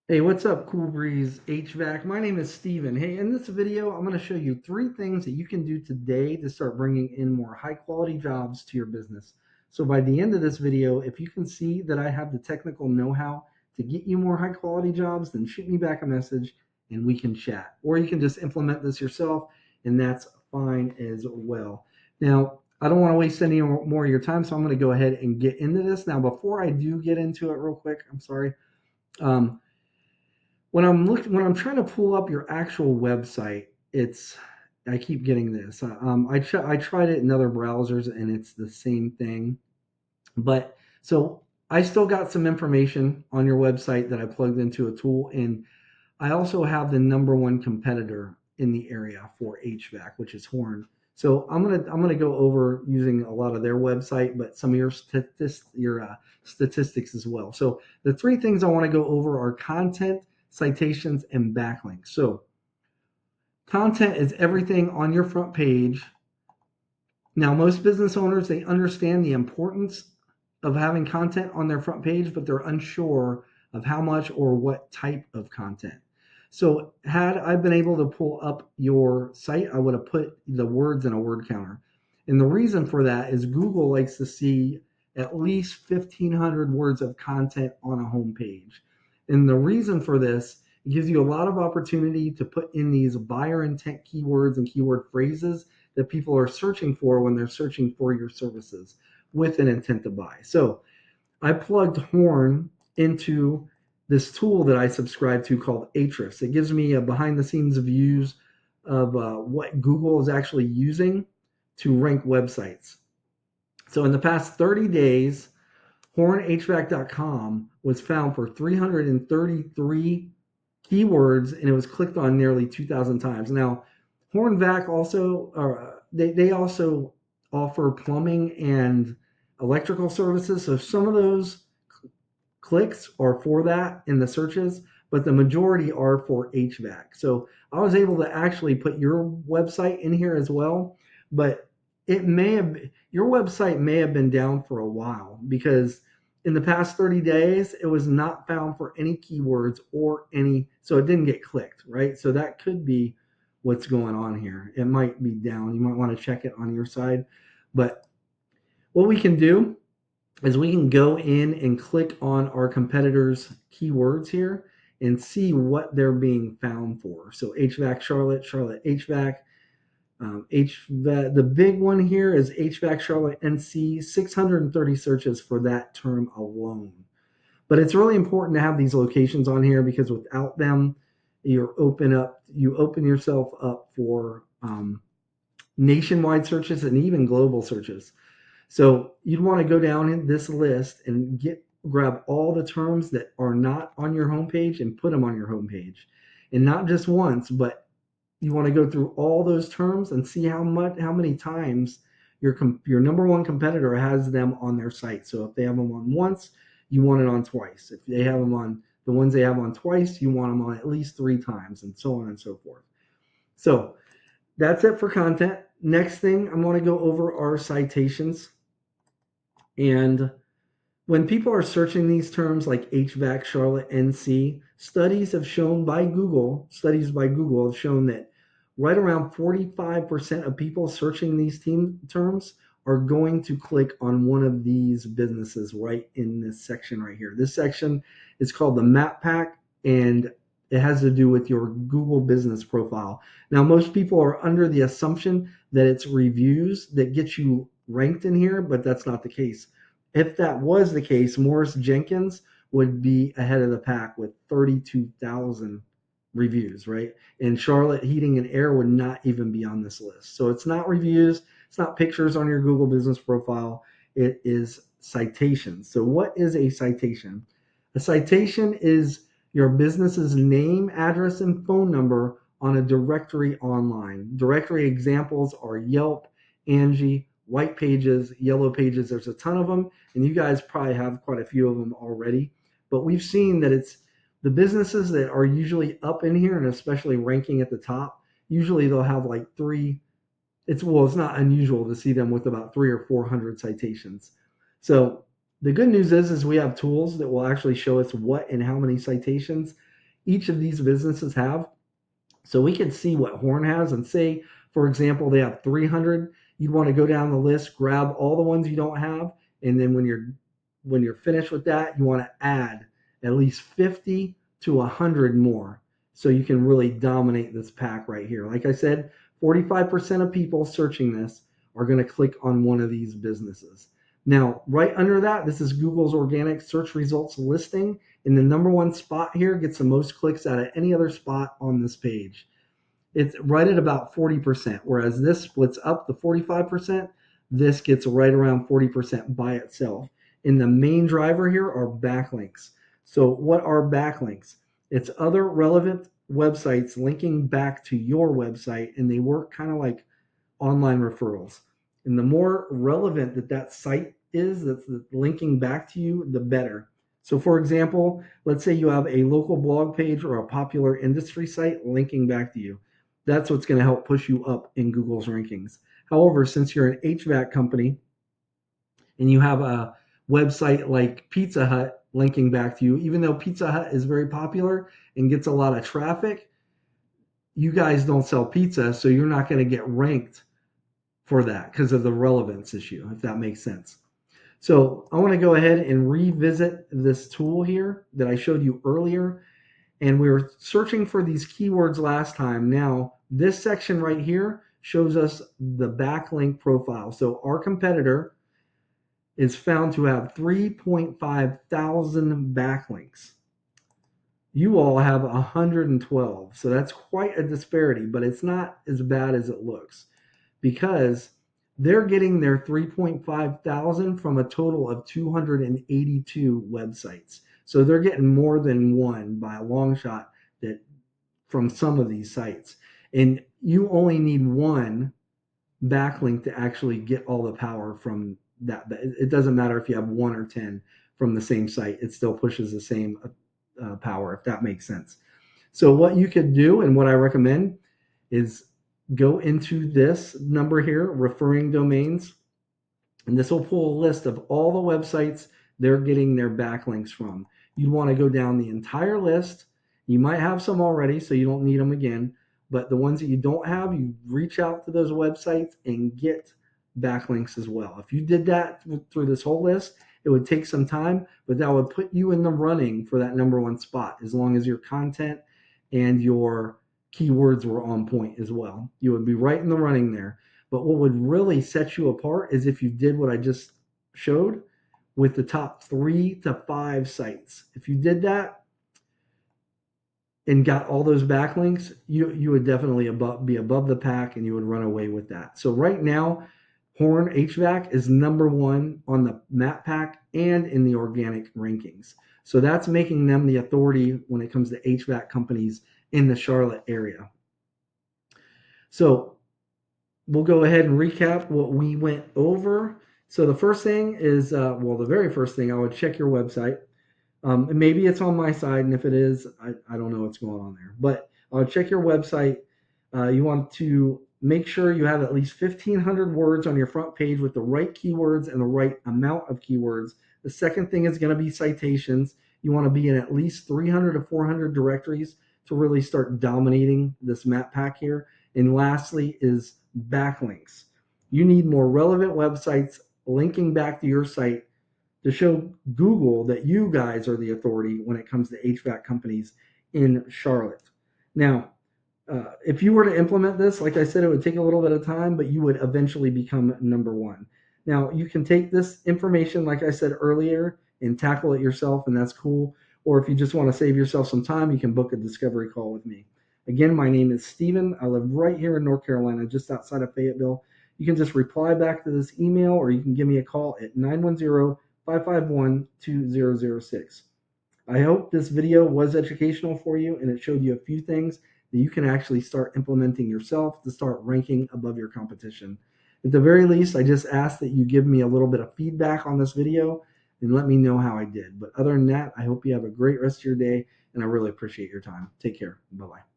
Hey, what's up, Cool Breeze HVAC? My name is Steven. Hey, in this video, I'm going to show you three things that you can do today to start bringing in more high quality jobs to your business. So by the end of this video, if you can see that I have the technical know-how to get you more high quality jobs, then shoot me back a message and we can chat. Or you can just implement this yourself, and that's fine as well. Now, I don't want to waste any more of your time, so I'm going to go ahead and get into this. Now, before I do get into it real quick, I'm sorry. Um, when I'm trying to pull up your actual website, it's I keep getting this. I tried it in other browsers and it's the same thing. But so I still got some information on your website that I plugged into a tool, and I also have the number one competitor in the area for HVAC, which is Horn. So I'm gonna go over using a lot of their website, but some of your statistics as well. So the three things I want to go over are content, citations, and backlinks. So content is everything on your front page. Now, most business owners, they understand the importance of having content on their front page, but they're unsure of how much or what type of content. So had I been able to pull up your site, I would have put the words in a word counter. And the reason for that is Google likes to see at least 1,500 words of content on a home page. And the reason for this, it gives you a lot of opportunity to put in these buyer intent keywords and keyword phrases that people are searching for when they're searching for your services with an intent to buy. So I plugged Horn into this tool that I subscribe to called Ahrefs. It gives me a behind the scenes views of what Google is actually using to rank websites. So in the past 30 days, hornhvac.com was found for 333 keywords, and it was clicked on nearly 2,000 times. Now, Hornvac also they also offer plumbing and electrical services. So some of those clicks are for that in the searches, but the majority are for HVAC. So I was able to actually put your website in here as well, but it may have your website may have been down for a while because in the past 30 days it was not found for any keywords or any, so it didn't get clicked, right? So that could be what's going on here. It might be down. You might want to check it on your side. But what we can do is we can go in and click on our competitors' keywords here and see what they're being found for. So HVAC Charlotte, Charlotte HVAC, HVAC. The big one here is HVAC Charlotte NC, 630 searches for that term alone. But it's really important to have these locations on here because without them, you open yourself up for nationwide searches and even global searches. So you'd want to go down in this list and grab all the terms that are not on your homepage and put them on your homepage. And not just once, but you want to go through all those terms and see how many times your number one competitor has them on their site. So if they have them on once, you want it on twice. If they have them on the ones they have on twice, you want them on at least three times, and so on and so forth. So that's it for content. Next thing, I'm going to go over our citations. And when people are searching these terms like HVAC, Charlotte, NC, studies by Google have shown that right around 45% of people searching these team terms are going to click on one of these businesses right in this section right here. This section is called the map pack, and it has to do with your Google business profile. Now, most people are under the assumption that it's reviews that get you ranked in here, but that's not the case. If that was the case, Morris Jenkins would be ahead of the pack with 32,000 reviews, right? And Charlotte Heating and Air would not even be on this list. So it's not reviews, it's not pictures on your Google business profile, it is citations. So what is a citation? A citation is your business's name, address, and phone number on a directory online. Directory examples are Yelp, Angie, White Pages, Yellow Pages. There's a ton of them, and you guys probably have quite a few of them already. But we've seen that it's the businesses that are usually up in here and especially ranking at the top. Usually they'll have like three. It's not unusual to see them with about 300 or 400 citations. So the good news is we have tools that will actually show us what and how many citations each of these businesses have. So we can see what Horn has and say, for example, they have 300. You'd want to go down the list, grab all the ones you don't have, and then when you're finished with that, you want to add at least 50 to 100 more so you can really dominate this pack right here. Like I said, 45% of people searching this are going to click on one of these businesses. Now, right under that, this is Google's organic search results listing. And the number one spot here gets the most clicks out of any other spot on this page. It's right at about 40%, whereas this splits up the 45%. This gets right around 40% by itself. And the main driver here are backlinks. So what are backlinks? It's other relevant websites linking back to your website, and they work kind of like online referrals. And the more relevant that site is that's linking back to you, the better. So for example, let's say you have a local blog page or a popular industry site linking back to you. That's what's going to help push you up in Google's rankings. However, since you're an HVAC company and you have a website like Pizza Hut linking back to you, even though Pizza Hut is very popular and gets a lot of traffic, you guys don't sell pizza, so you're not going to get ranked for that because of the relevance issue, if that makes sense. So I want to go ahead and revisit this tool here that I showed you earlier. And we were searching for these keywords last time. Now, this section right here shows us the backlink profile. So our competitor is found to have 3.5 thousand backlinks. You all have 112. So that's quite a disparity, but it's not as bad as it looks because they're getting their 3.5 thousand from a total of 282 websites. So they're getting more than one by a long shot that from some of these sites. And you only need one backlink to actually get all the power from that. It doesn't matter if you have 1 or 10 from the same site. It still pushes the same power, if that makes sense. So what you could do and what I recommend is go into this number here, referring domains, and this will pull a list of all the websites they're getting their backlinks from. You'd want to go down the entire list. You might have some already, so you don't need them again, but the ones that you don't have, you reach out to those websites and get backlinks as well. If you did that through this whole list, it would take some time, but that would put you in the running for that number one spot as long as your content and your keywords were on point as well. You would be right in the running there. But what would really set you apart is if you did what I just showed with the top 3 to 5 sites. If you did that and got all those backlinks, you would definitely be above the pack and you would run away with that. So right now, Horn HVAC is number 1 on the map pack and in the organic rankings. So that's making them the authority when it comes to HVAC companies in the Charlotte area. So we'll go ahead and recap what we went over. So the first thing is, the very first thing, I would check your website. And maybe it's on my side, and if it is, I don't know what's going on there. But check your website. You want to make sure you have at least 1,500 words on your front page with the right keywords and the right amount of keywords. The second thing is going to be citations. You want to be in at least 300 to 400 directories to really start dominating this map pack here. And lastly is backlinks. You need more relevant websites linking back to your site to show Google that you guys are the authority when it comes to HVAC companies in Charlotte. Now, if you were to implement this, like I said, it would take a little bit of time, but you would eventually become number 1. Now, you can take this information, like I said earlier, and tackle it yourself, and that's cool. Or if you just want to save yourself some time, you can book a discovery call with me. Again, my name is Steven. I live right here in North Carolina, just outside of Fayetteville. You can just reply back to this email, or you can give me a call at 910-551-2006. I hope this video was educational for you and it showed you a few things that you can actually start implementing yourself to start ranking above your competition. At the very least, I just ask that you give me a little bit of feedback on this video and let me know how I did. But other than that, I hope you have a great rest of your day and I really appreciate your time. Take care. Bye-bye.